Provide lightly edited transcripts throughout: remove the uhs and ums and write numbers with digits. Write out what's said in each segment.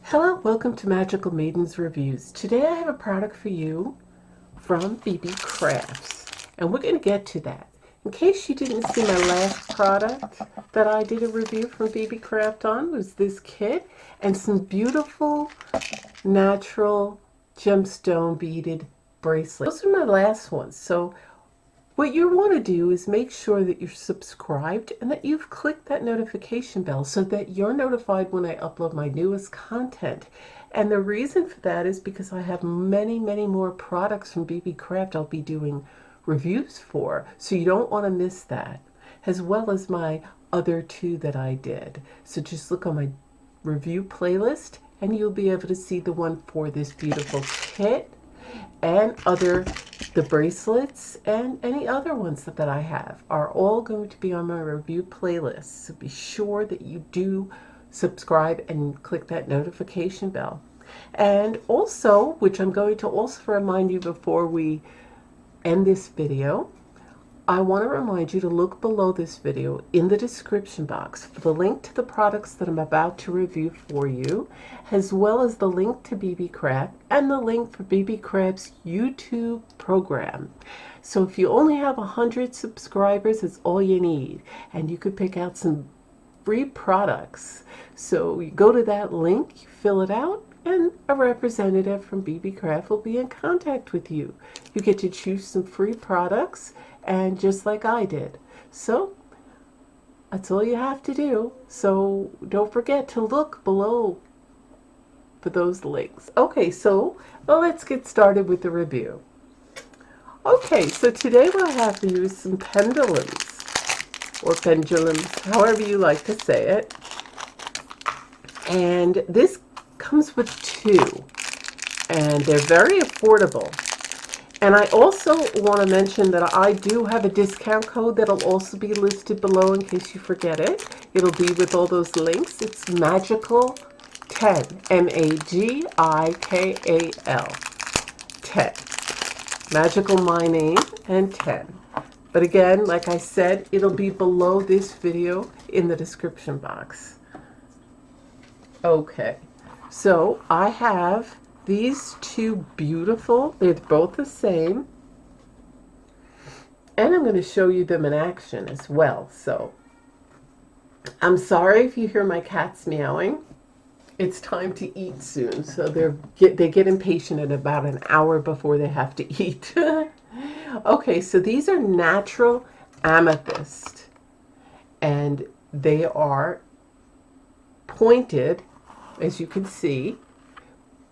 Hello, welcome to Magical Maidens Reviews. Today I have a product for you from BB Crafts, and we're going to get to that. In case you didn't see my last product that I did a review from BB Craft on, was this kit and some beautiful natural gemstone beaded bracelets. Those are my last ones. So what you want to do is make sure that you're subscribed and that you've clicked that notification bell so that you're notified when I upload my newest content. And the reason for that is because I have many more products from BB Craft I'll be doing reviews for. So you don't want to miss that, as well as my other two that I did. So just look on my review playlist and you'll be able to see the one for this beautiful kit and the bracelets and any other ones that I have are all going to be on my review playlist. So be sure that you do subscribe and click that notification bell. And also, which I'm going to also remind you before we end this video, I want to remind you to look below this video in the description box for the link to the products that I'm about to review for you, as well as the link to BB Craft and the link for BB Craft's YouTube program. So if you only have 100 subscribers, it's all you need, and you could pick out some free products. So you go to that link, you fill it out, and a representative from BB Craft will be in contact with you. You get to choose some free products, and just like I did. So that's all you have to do. So don't forget to look below for those links. Okay, so let's get started with the review. Okay, so today what I have for you is some pendulums, or pendulums, however you like to say it. And this comes with two, and they're very affordable. And I also want to mention that I do have a discount code that'll also be listed below in case you forget it. It'll be with all those links. It's Magikal10, M-A-G-I-K-A-L, 10. Magical my name and 10. But again, like I said, it'll be below this video in the description box. Okay, so I have these two beautiful, they're both the same, and I'm going to show you them in action as well. So I'm sorry if you hear my cats meowing. It's time to eat soon, so they get impatient at about an hour before they have to eat. Okay, so these are natural amethyst, and they are pointed, as you can see.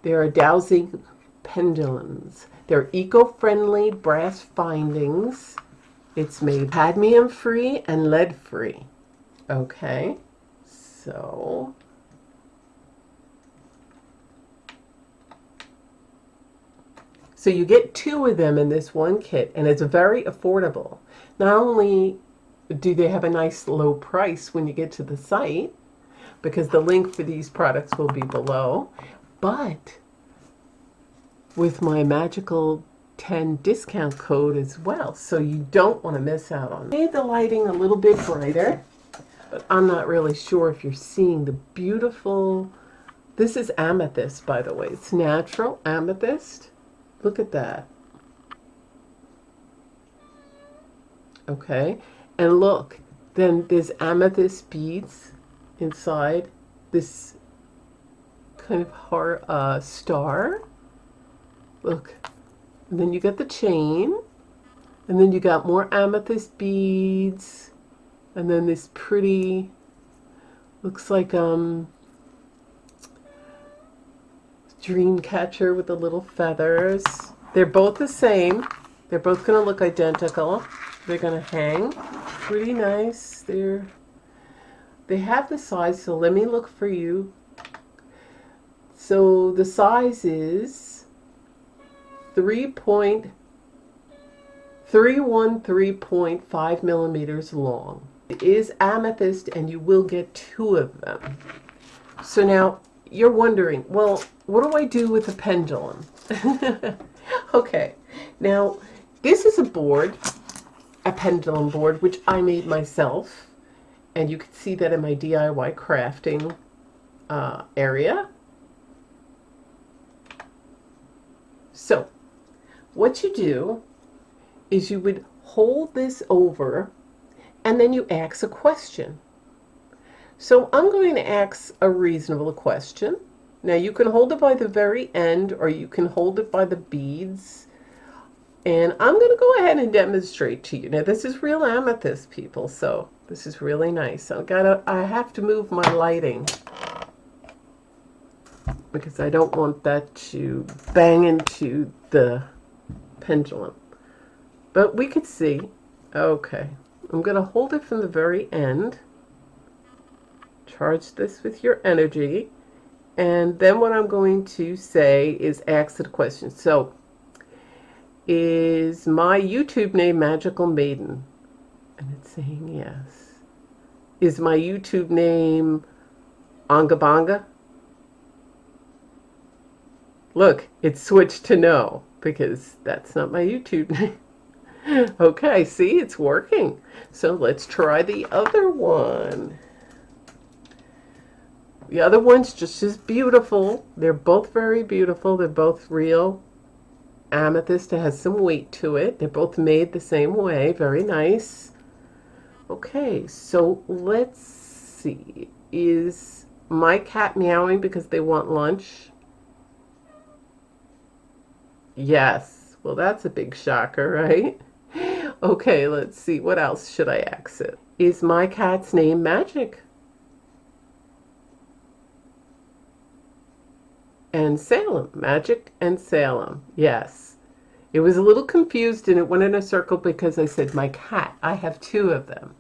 They are dowsing pendulums. They're eco-friendly brass findings. It's made cadmium-free and lead-free. Okay, so you get two of them in this one kit, and it's very affordable. Not only do they have a nice low price when you get to the site, because the link for these products will be below, but with my Magikal 10 discount code as well, so you don't want to miss out on it. I made the lighting a little bit brighter, but I'm not really sure if you're seeing the beautiful, this is amethyst, by the way. It's natural amethyst. Look at that. Okay, and look, then there's amethyst beads inside this kind of heart star. Look, and then you got the chain, and then you got more amethyst beads, and then this pretty, looks like dream catcher with the little feathers. They're both the same. They're both going to look identical. They're going to hang pretty nice. They have the size, so let me look for you. So the size is 313.5 millimeters long. It is amethyst, and you will get two of them. So now you're wondering, well, what do I do with a pendulum? Okay, now this is a pendulum board, which I made myself, and you can see that in my DIY crafting area. So what you do is you would hold this over and then you ask a question. So I'm going to ask a reasonable question. Now you can hold it by the very end or you can hold it by the beads. And I'm going to go ahead and demonstrate to you. Now this is real amethyst, people, so this is really nice. I have to move my lighting because I don't want that to bang into the pendulum. But we could see. Okay. I'm going to hold it from the very end. Charge this with your energy. And then what I'm going to say is ask the question. So, is my YouTube name Magical Maiden? And it's saying yes. Is my YouTube name Ongabonga? Look, it switched to no because that's not my YouTube name. Okay, see, it's working. So let's try the other one. The other one's just as beautiful. They're both very beautiful. They're both real amethyst. It has some weight to it. They're both made the same way. Very nice. Okay, so let's see. Is my cat meowing because they want lunch? Yes. Well, that's a big shocker, right? Okay, let's see. What else should I ask it? Is my cat's name Magic? And Salem. Magic and Salem. Yes. It was a little confused and it went in a circle because I said my cat. I have two of them.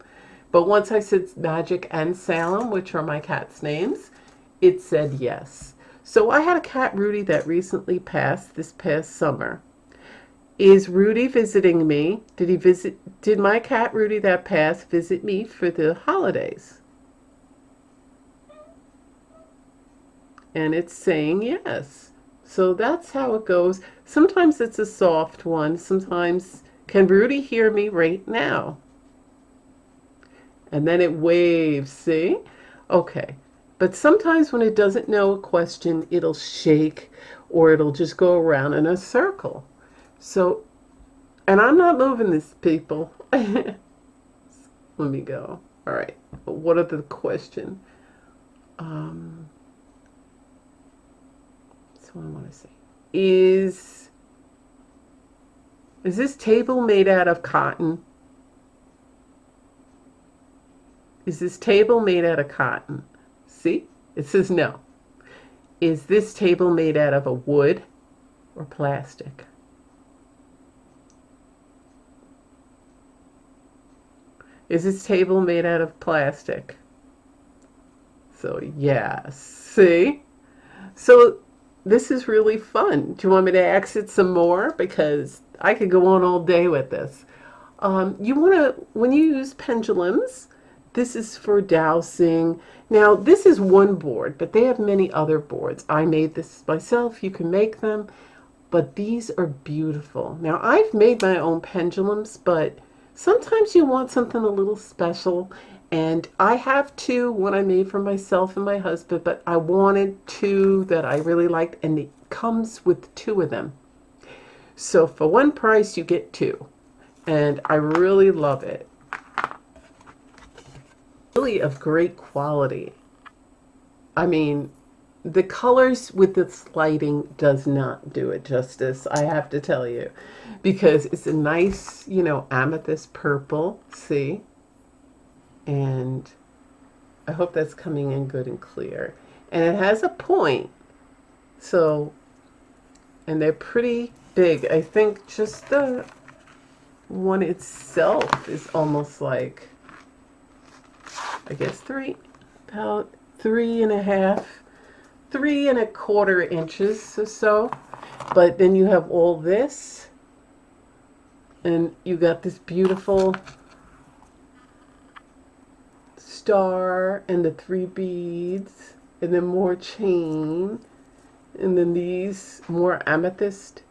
But once I said Magic and Salem, which are my cat's names, it said yes. So I had a cat, Rudy, that recently passed this past summer. Is Rudy visiting me? Did my cat Rudy that passed visit me for the holidays? And it's saying yes. So that's how it goes. Sometimes it's a soft one. Sometimes, can Rudy hear me right now? And then it waves, see? Okay. But sometimes when it doesn't know a question, it'll shake or it'll just go around in a circle. So, and I'm not moving this, people. Let me go. All right. What are the question? That's what I want to say. Is this table made out of cotton? Is this table made out of cotton? See? It says no. Is this table made out of a wood or plastic? Is this table made out of plastic? So, yes. See? So, this is really fun. Do you want me to ask it some more? Because I could go on all day with this. You want to, when you use pendulums, this is for dowsing. Now, this is one board, but they have many other boards. I made this myself. You can make them. But these are beautiful. Now, I've made my own pendulums, but sometimes you want something a little special. And I have two, one I made for myself and my husband, but I wanted two that I really liked, and it comes with two of them. So for one price, you get two. And I really love it. Really of great quality. I mean, the colors with this lighting does not do it justice, I have to tell you. Because it's a nice, you know, amethyst purple, see? And I hope that's coming in good and clear. And it has a point. So, and they're pretty big. I think just the one itself is almost like, I guess about 3.5, 3.25 inches or so. But then you have all this, and you got this beautiful star and the 3 beads, and then more chain, and then these more amethyst,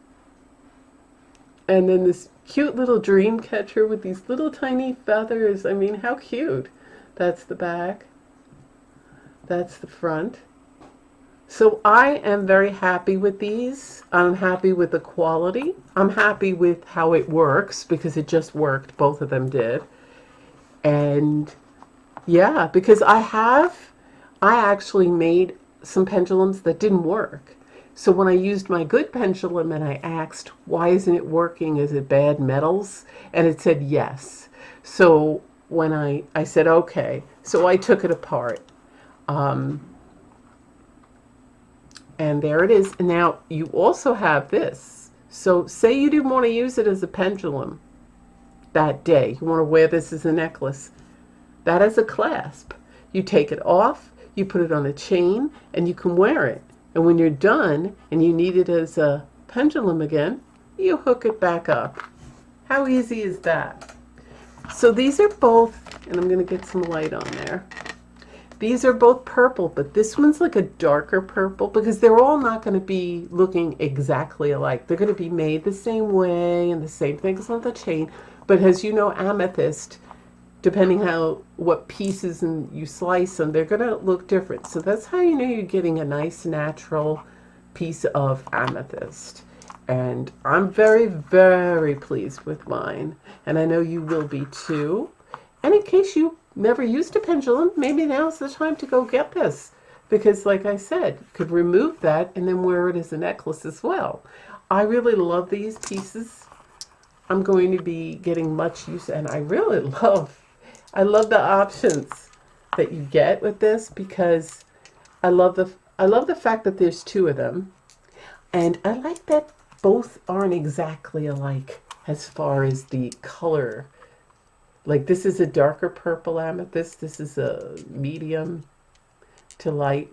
and then this cute little dream catcher with these little tiny feathers. I mean, how cute. That's the back. That's the front. So I am very happy with these. I'm happy with the quality. I'm happy with how it works because it just worked. Both of them did. And yeah, because I actually made some pendulums that didn't work. So when I used my good pendulum and I asked, why isn't it working? Is it bad metals? And it said yes. So when I said, okay, so I took it apart. Um, and there it is. Now you also have this. So say you didn't want to use it as a pendulum that day. You want to wear this as a necklace. That is a clasp. You take it off, you put it on a chain, and you can wear it. And when you're done and you need it as a pendulum again, you hook it back up. How easy is that? So these are both, and I'm going to get some light on there. These are both purple, but this one's like a darker purple because they're all not going to be looking exactly alike. They're going to be made the same way and the same things on the chain. But as you know, amethyst, depending how what pieces and you slice them, they're going to look different. So that's how you know you're getting a nice natural piece of amethyst. And I'm very, very pleased with mine. And I know you will be too. And in case you never used a pendulum, maybe now's the time to go get this. Because like I said, you could remove that and then wear it as a necklace as well. I really love these pieces. I'm going to be getting much use, and I love the options that you get with this because I love the fact that there's two of them, and I like that both aren't exactly alike as far as the color. Like this is a darker purple amethyst, this is a medium to light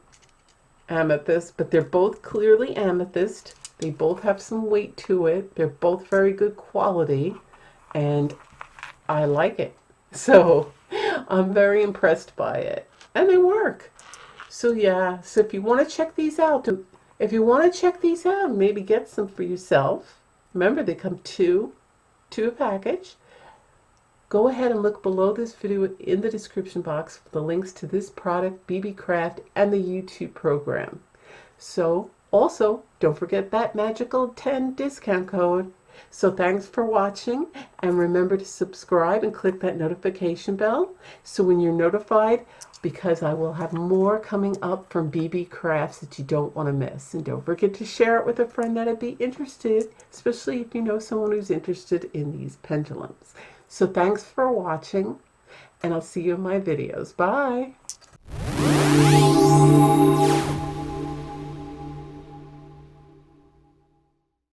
amethyst, but they're both clearly amethyst. They both have some weight to it. They're both very good quality, and I like it. So I'm very impressed by it, and they work. So yeah, so if you want to check these out, maybe get some for yourself. Remember, they come two a package. Go ahead and look below this video in the description box for the links to this product, BB Craft, and the YouTube program. So also, don't forget that magical 10 discount code. So thanks for watching, and remember to subscribe and click that notification bell so when you're notified, because I will have more coming up from BB Crafts that you don't want to miss. And don't forget to share it with a friend that'd be interested, especially if you know someone who's interested in these pendulums. So thanks for watching, and I'll see you in my videos. Bye!